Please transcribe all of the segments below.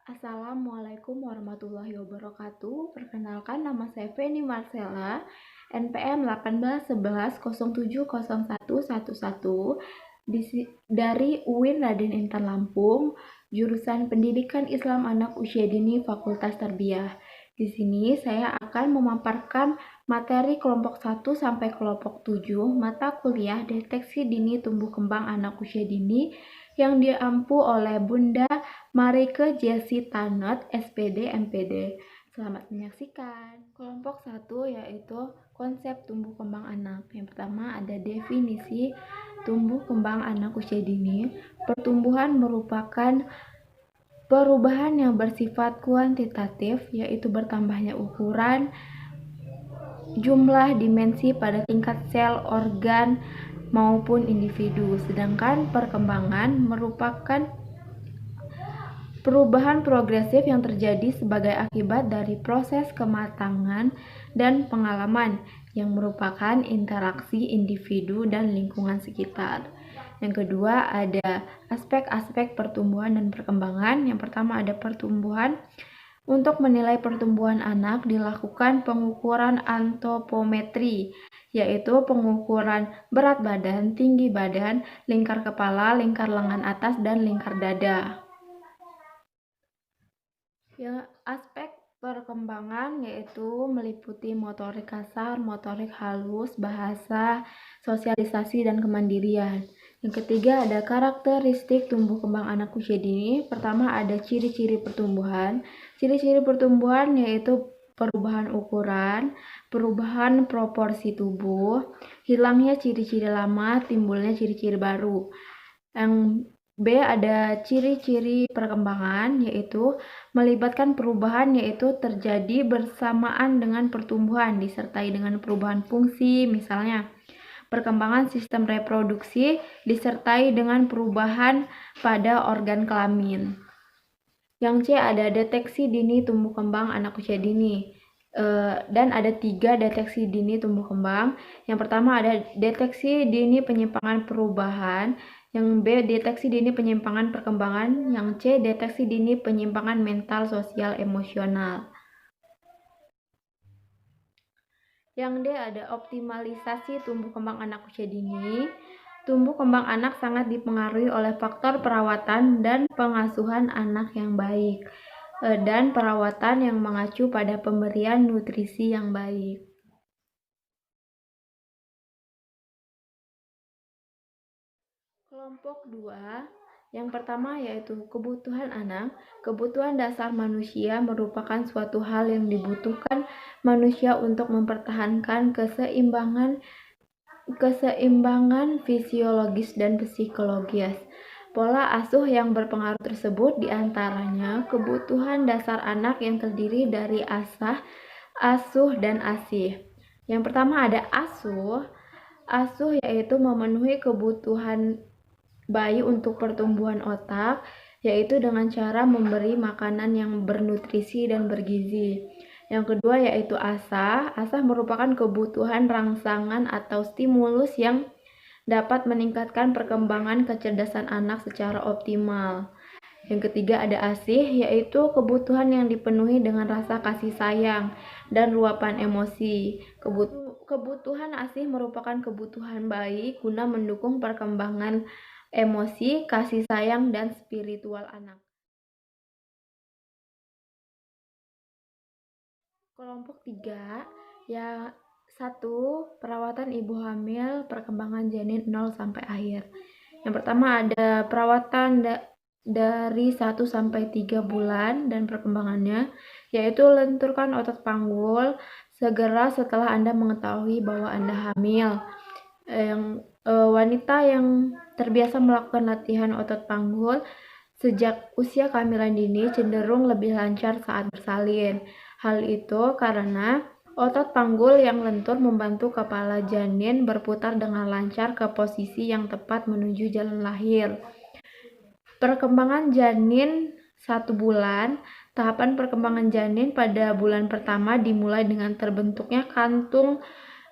Assalamualaikum warahmatullahi wabarakatuh. Perkenalkan, nama saya Feni Marcella, NPM 1811070111 dari UIN Raden Intan Lampung, jurusan Pendidikan Islam Anak Usia Dini Fakultas Tarbiyah. Di sini saya akan memaparkan materi kelompok 1 sampai kelompok 7 mata kuliah Deteksi Dini Tumbuh Kembang Anak Usia Dini yang diampu oleh Bunda Marike Jessi Tanet, SPD, MPD. Selamat menyaksikan. Kelompok 1 yaitu konsep tumbuh kembang anak. Yang pertama ada definisi tumbuh kembang anak usia dini. Pertumbuhan merupakan perubahan yang bersifat kuantitatif, yaitu bertambahnya ukuran, jumlah, dimensi pada tingkat sel, organ, maupun individu. Sedangkan perkembangan merupakan perubahan progresif yang terjadi sebagai akibat dari proses kematangan dan pengalaman yang merupakan interaksi individu dan lingkungan sekitar. Yang kedua ada aspek-aspek pertumbuhan dan perkembangan. Yang pertama ada pertumbuhan. Untuk menilai pertumbuhan anak dilakukan pengukuran antropometri, yaitu pengukuran berat badan, tinggi badan, lingkar kepala, lingkar lengan atas, dan lingkar dada. Ya, aspek perkembangan yaitu meliputi motorik kasar, motorik halus, bahasa, sosialisasi, dan kemandirian. Yang ketiga ada karakteristik tumbuh kembang anak usia dini. Pertama ada ciri-ciri pertumbuhan. Ciri-ciri pertumbuhan yaitu perubahan ukuran, perubahan proporsi tubuh, hilangnya ciri-ciri lama, timbulnya ciri-ciri baru. Yang B ada ciri-ciri perkembangan, yaitu melibatkan perubahan yaitu terjadi bersamaan dengan pertumbuhan disertai dengan perubahan fungsi, misalnya perkembangan sistem reproduksi disertai dengan perubahan pada organ kelamin. Yang C ada deteksi dini tumbuh kembang anak usia dini. Dan ada 3 deteksi dini tumbuh kembang. Yang pertama ada deteksi dini penyimpangan perubahan. Yang B deteksi dini penyimpangan perkembangan. Yang C deteksi dini penyimpangan mental, sosial, emosional. Yang D ada optimalisasi tumbuh kembang anak usia dini. Tumbuh kembang anak sangat dipengaruhi oleh faktor perawatan dan pengasuhan anak yang baik, dan perawatan yang mengacu pada pemberian nutrisi yang baik. Kelompok 2, yang pertama yaitu kebutuhan anak. Kebutuhan dasar manusia merupakan suatu hal yang dibutuhkan manusia untuk mempertahankan keseimbangan fisiologis dan psikologis. Pola asuh yang berpengaruh tersebut diantaranya kebutuhan dasar anak yang terdiri dari asah, asuh, dan asih. Yang pertama ada asuh. Asuh yaitu memenuhi kebutuhan bayi untuk pertumbuhan otak, yaitu dengan cara memberi makanan yang bernutrisi dan bergizi. Yang kedua yaitu asah. Asah merupakan kebutuhan rangsangan atau stimulus yang dapat meningkatkan perkembangan kecerdasan anak secara optimal. Yang ketiga ada asih, yaitu kebutuhan yang dipenuhi dengan rasa kasih sayang dan luapan emosi. Kebutuhan asih merupakan kebutuhan bayi guna mendukung perkembangan emosi, kasih sayang, dan spiritual anak. Kelompok 3, ya 1. Perawatan ibu hamil, perkembangan janin 0 sampai akhir. Yang pertama ada perawatan dari 1 sampai 3 bulan dan perkembangannya, yaitu lenturkan otot panggul segera setelah Anda mengetahui bahwa Anda hamil. Wanita yang terbiasa melakukan latihan otot panggul sejak usia kehamilan dini cenderung lebih lancar saat bersalin. Hal itu karena otot panggul yang lentur membantu kepala janin berputar dengan lancar ke posisi yang tepat menuju jalan lahir. Perkembangan janin 1 bulan. Tahapan perkembangan janin pada bulan pertama dimulai dengan terbentuknya kantung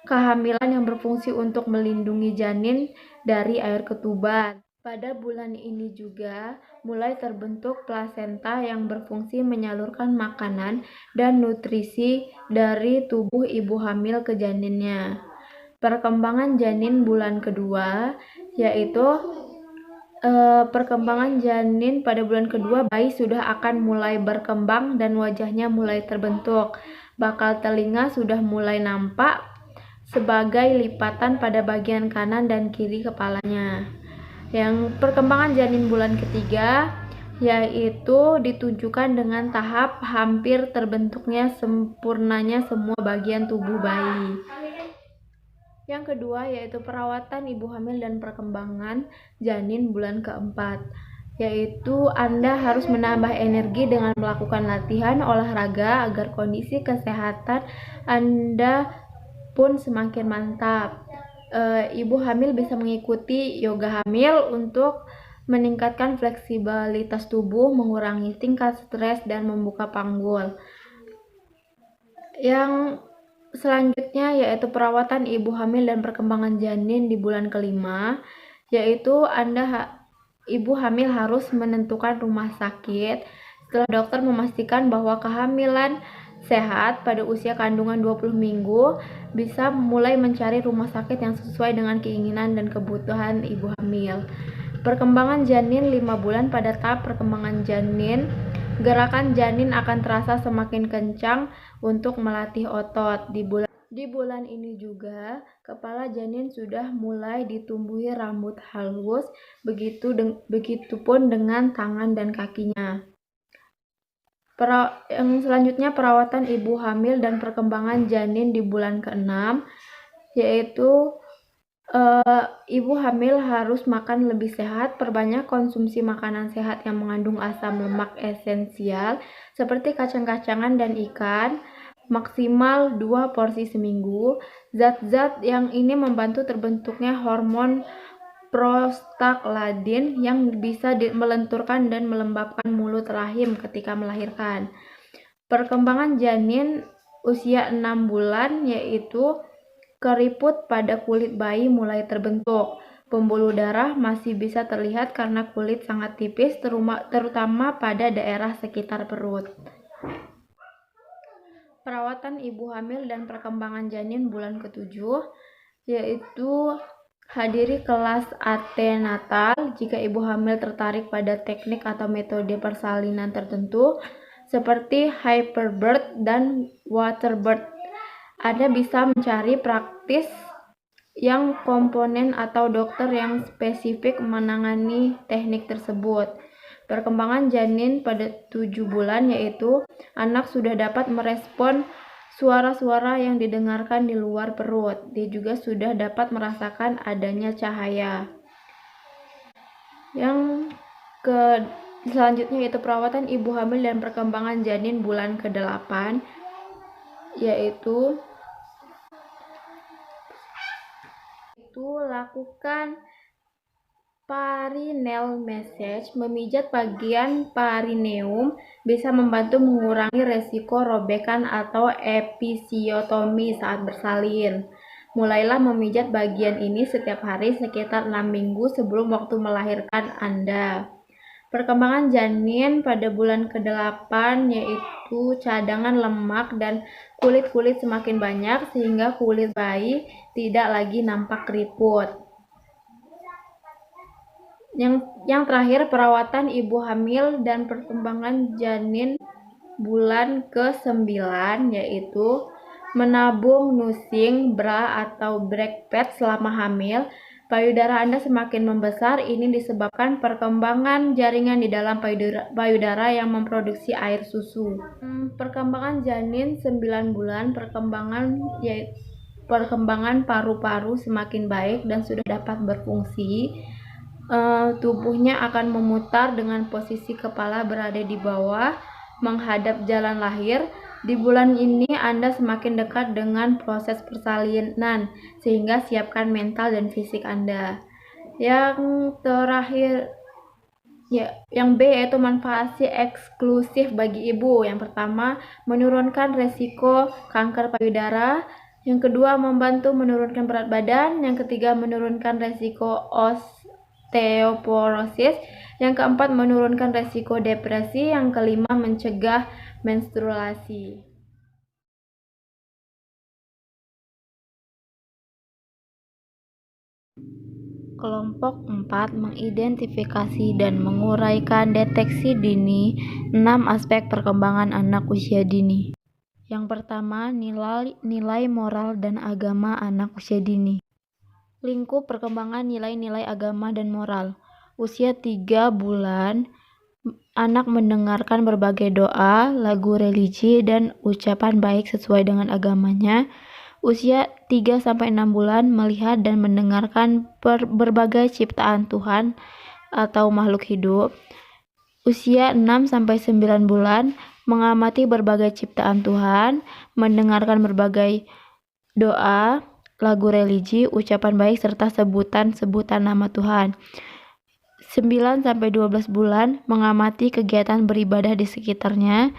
kehamilan yang berfungsi untuk melindungi janin dari air ketuban. Pada bulan ini juga mulai terbentuk plasenta yang berfungsi menyalurkan makanan dan nutrisi dari tubuh ibu hamil ke janinnya. Perkembangan janin bulan kedua yaitu perkembangan janin pada bulan kedua, bayi sudah akan mulai berkembang dan wajahnya mulai terbentuk. Bakal telinga sudah mulai nampak sebagai lipatan pada bagian kanan dan kiri kepalanya. Yang perkembangan janin bulan ketiga yaitu ditunjukkan dengan tahap hampir terbentuknya sempurnanya semua bagian tubuh bayi. Yang kedua yaitu perawatan ibu hamil dan perkembangan janin bulan keempat, yaitu Anda harus menambah energi dengan melakukan latihan olahraga agar kondisi kesehatan Anda pun semakin mantap. Ibu hamil bisa mengikuti yoga hamil untuk meningkatkan fleksibilitas tubuh, mengurangi tingkat stres, dan membuka panggul. Yang selanjutnya yaitu perawatan ibu hamil dan perkembangan janin di bulan kelima, yaitu ibu hamil harus menentukan rumah sakit setelah dokter memastikan bahwa kehamilan sehat pada usia kandungan 20 minggu, bisa mulai mencari rumah sakit yang sesuai dengan keinginan dan kebutuhan ibu hamil. Perkembangan janin 5 bulan. Pada tahap perkembangan janin, gerakan janin akan terasa semakin kencang untuk melatih otot. Di bulan ini juga, kepala janin sudah mulai ditumbuhi rambut halus, begitupun dengan tangan dan kakinya. Yang selanjutnya perawatan ibu hamil dan perkembangan janin di bulan ke-6, yaitu ibu hamil harus makan lebih sehat, perbanyak konsumsi makanan sehat yang mengandung asam lemak esensial seperti kacang-kacangan dan ikan, maksimal 2 porsi seminggu. Zat-zat yang ini membantu terbentuknya hormon prostaglandin yang bisa melenturkan dan melembabkan mulut rahim ketika melahirkan. Perkembangan janin usia 6 bulan yaitu keriput pada kulit bayi mulai terbentuk. Pembuluh darah masih bisa terlihat karena kulit sangat tipis, terutama pada daerah sekitar perut. Perawatan ibu hamil dan perkembangan janin bulan ke-7 yaitu hadiri kelas antenatal jika ibu hamil tertarik pada teknik atau metode persalinan tertentu seperti hyperbirth dan waterbirth. Anda bisa mencari praktis yang komponen atau dokter yang spesifik menangani teknik tersebut. Perkembangan janin pada 7 bulan yaitu anak sudah dapat merespon suara-suara yang didengarkan di luar perut. Dia juga sudah dapat merasakan adanya cahaya. Yang selanjutnya yaitu perawatan ibu hamil dan perkembangan janin bulan ke-8, yaitu lakukan perineal massage. Memijat bagian perineum bisa membantu mengurangi resiko robekan atau episiotomi saat bersalin. Mulailah memijat bagian ini setiap hari sekitar 6 minggu sebelum waktu melahirkan Anda. Perkembangan janin pada bulan ke-8 yaitu cadangan lemak dan kulit-kulit semakin banyak sehingga kulit bayi tidak lagi nampak keriput. Yang terakhir perawatan ibu hamil dan perkembangan janin bulan ke-9 yaitu menabung nursing bra atau breastfeed selama hamil. Payudara Anda semakin membesar, ini disebabkan perkembangan jaringan di dalam payudara yang memproduksi air susu. Perkembangan janin 9 bulan, perkembangan paru-paru semakin baik dan sudah dapat berfungsi. Tubuhnya akan memutar dengan posisi kepala berada di bawah, menghadap jalan lahir. Di bulan ini Anda semakin dekat dengan proses persalinan, sehingga siapkan mental dan fisik Anda. Yang terakhir, yang B yaitu manfaat eksklusif bagi ibu. Yang pertama, menurunkan resiko kanker payudara. Yang kedua, membantu menurunkan berat badan. Yang ketiga, menurunkan resiko osteoporosis. Yang keempat, menurunkan resiko depresi. Yang kelima, mencegah menstruasi. Kelompok 4 mengidentifikasi dan menguraikan deteksi dini 6 aspek perkembangan anak usia dini. Yang pertama, nilai moral dan agama anak usia dini. Lingkup perkembangan nilai-nilai agama dan moral. Usia 3 bulan, anak mendengarkan berbagai doa, lagu religi, dan ucapan baik sesuai dengan agamanya. Usia 3-6 bulan, melihat dan mendengarkan berbagai ciptaan Tuhan atau makhluk hidup. Usia 6-9 bulan, mengamati berbagai ciptaan Tuhan, mendengarkan berbagai doa, lagu religi, ucapan baik, serta sebutan-sebutan nama Tuhan. 9-12 bulan, mengamati kegiatan beribadah di sekitarnya.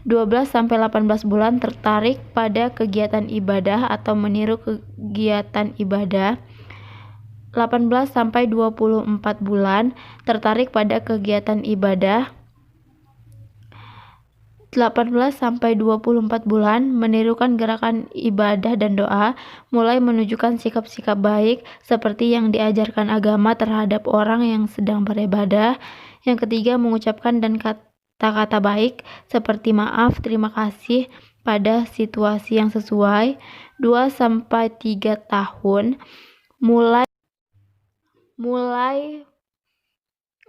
12-18 bulan, tertarik pada kegiatan ibadah atau meniru kegiatan ibadah. 18-24 bulan, tertarik pada kegiatan ibadah. 18-24 bulan, menirukan gerakan ibadah dan doa, mulai menunjukkan sikap-sikap baik seperti yang diajarkan agama terhadap orang yang sedang beribadah. Yang ketiga, mengucapkan dan kata-kata baik seperti maaf, terima kasih pada situasi yang sesuai. 2-3 tahun, mulai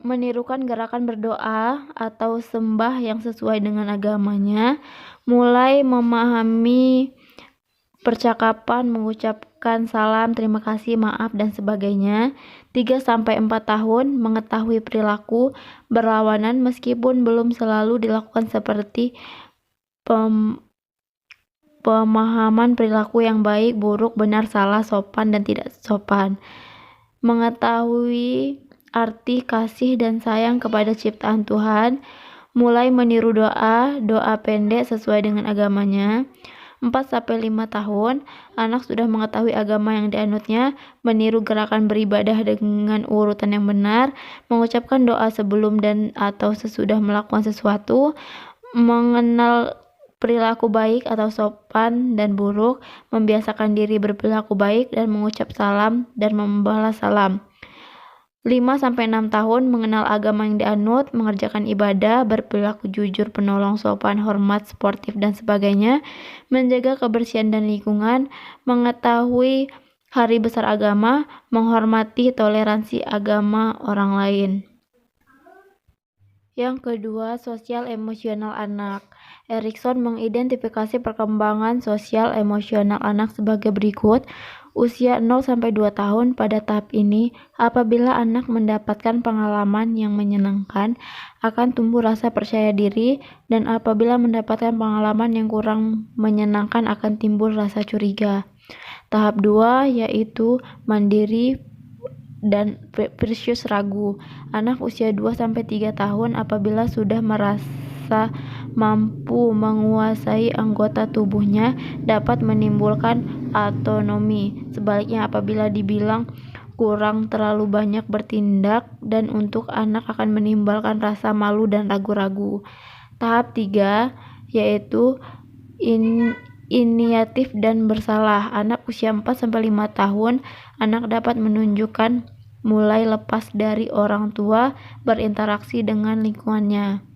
menirukan gerakan berdoa atau sembah yang sesuai dengan agamanya, mulai memahami percakapan, mengucapkan salam, terima kasih, maaf, dan sebagainya. 3-4 tahun, mengetahui perilaku berlawanan meskipun belum selalu dilakukan, seperti pemahaman perilaku yang baik, buruk, benar, salah, sopan, dan tidak sopan. Mengetahui arti kasih dan sayang kepada ciptaan Tuhan, mulai meniru doa pendek sesuai dengan agamanya. 4-5 tahun, anak sudah mengetahui agama yang dianutnya, meniru gerakan beribadah dengan urutan yang benar, mengucapkan doa sebelum dan atau sesudah melakukan sesuatu, mengenal perilaku baik atau sopan dan buruk, membiasakan diri berperilaku baik dan mengucap salam dan membalas salam. 5-6 tahun, mengenal agama yang dianut, mengerjakan ibadah, berperilaku jujur, penolong, sopan, hormat, sportif, dan sebagainya, menjaga kebersihan dan lingkungan, mengetahui hari besar agama, menghormati toleransi agama orang lain. Yang kedua, sosial emosional anak. Erikson mengidentifikasi perkembangan sosial emosional anak sebagai berikut. Usia 0-2 tahun, pada tahap ini, apabila anak mendapatkan pengalaman yang menyenangkan, akan tumbuh rasa percaya diri, dan apabila mendapatkan pengalaman yang kurang menyenangkan, akan timbul rasa curiga. Tahap 2 yaitu mandiri dan precious ragu. Anak usia 2-3 tahun apabila sudah merasa mampu menguasai anggota tubuhnya, dapat menimbulkan autonomi. Sebaliknya, apabila dibilang kurang terlalu banyak bertindak, dan untuk anak akan menimbulkan rasa malu dan ragu-ragu. Tahap 3 yaitu inisiatif dan bersalah. Anak usia 4-5 tahun, anak dapat menunjukkan mulai lepas dari orang tua, berinteraksi dengan lingkungannya.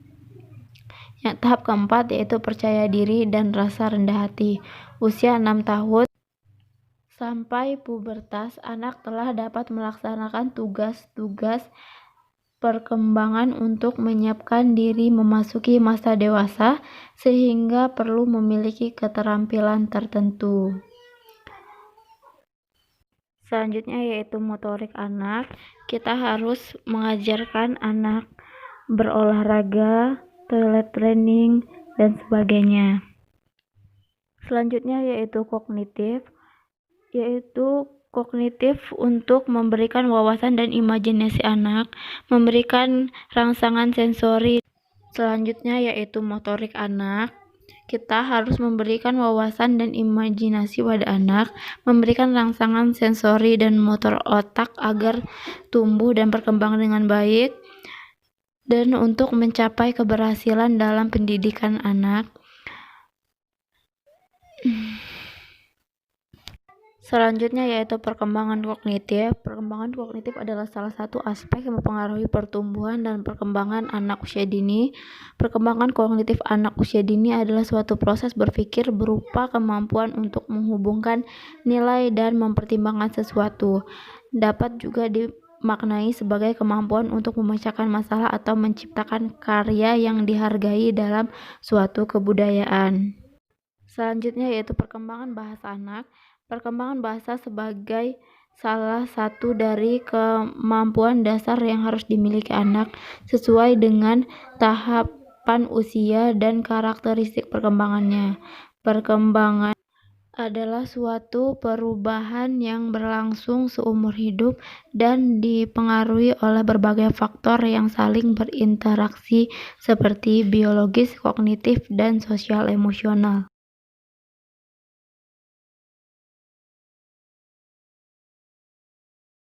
Yang tahap keempat yaitu percaya diri dan rasa rendah hati. Usia 6 tahun sampai pubertas, anak telah dapat melaksanakan tugas-tugas perkembangan untuk menyiapkan diri memasuki masa dewasa, sehingga perlu memiliki keterampilan tertentu. Selanjutnya yaitu motorik anak. Kita harus mengajarkan anak berolahraga, toilet training, dan sebagainya. Selanjutnya yaitu kognitif untuk memberikan wawasan dan imajinasi anak, memberikan rangsangan sensori. Selanjutnya yaitu motorik anak. Kita harus memberikan wawasan dan imajinasi pada anak, memberikan rangsangan sensori dan motor otak agar tumbuh dan berkembang dengan baik, dan untuk mencapai keberhasilan dalam pendidikan anak. Selanjutnya yaitu perkembangan kognitif. Perkembangan kognitif adalah salah satu aspek yang mempengaruhi pertumbuhan dan perkembangan anak usia dini. Perkembangan kognitif anak usia dini adalah suatu proses berpikir berupa kemampuan untuk menghubungkan nilai dan mempertimbangkan sesuatu. Dapat juga dimaknai sebagai kemampuan untuk memecahkan masalah atau menciptakan karya yang dihargai dalam suatu kebudayaan. Selanjutnya yaitu perkembangan bahasa anak. Perkembangan bahasa sebagai salah satu dari kemampuan dasar yang harus dimiliki anak sesuai dengan tahapan usia dan karakteristik perkembangannya. Perkembangan adalah suatu perubahan yang berlangsung seumur hidup dan dipengaruhi oleh berbagai faktor yang saling berinteraksi seperti biologis, kognitif, dan sosial emosional.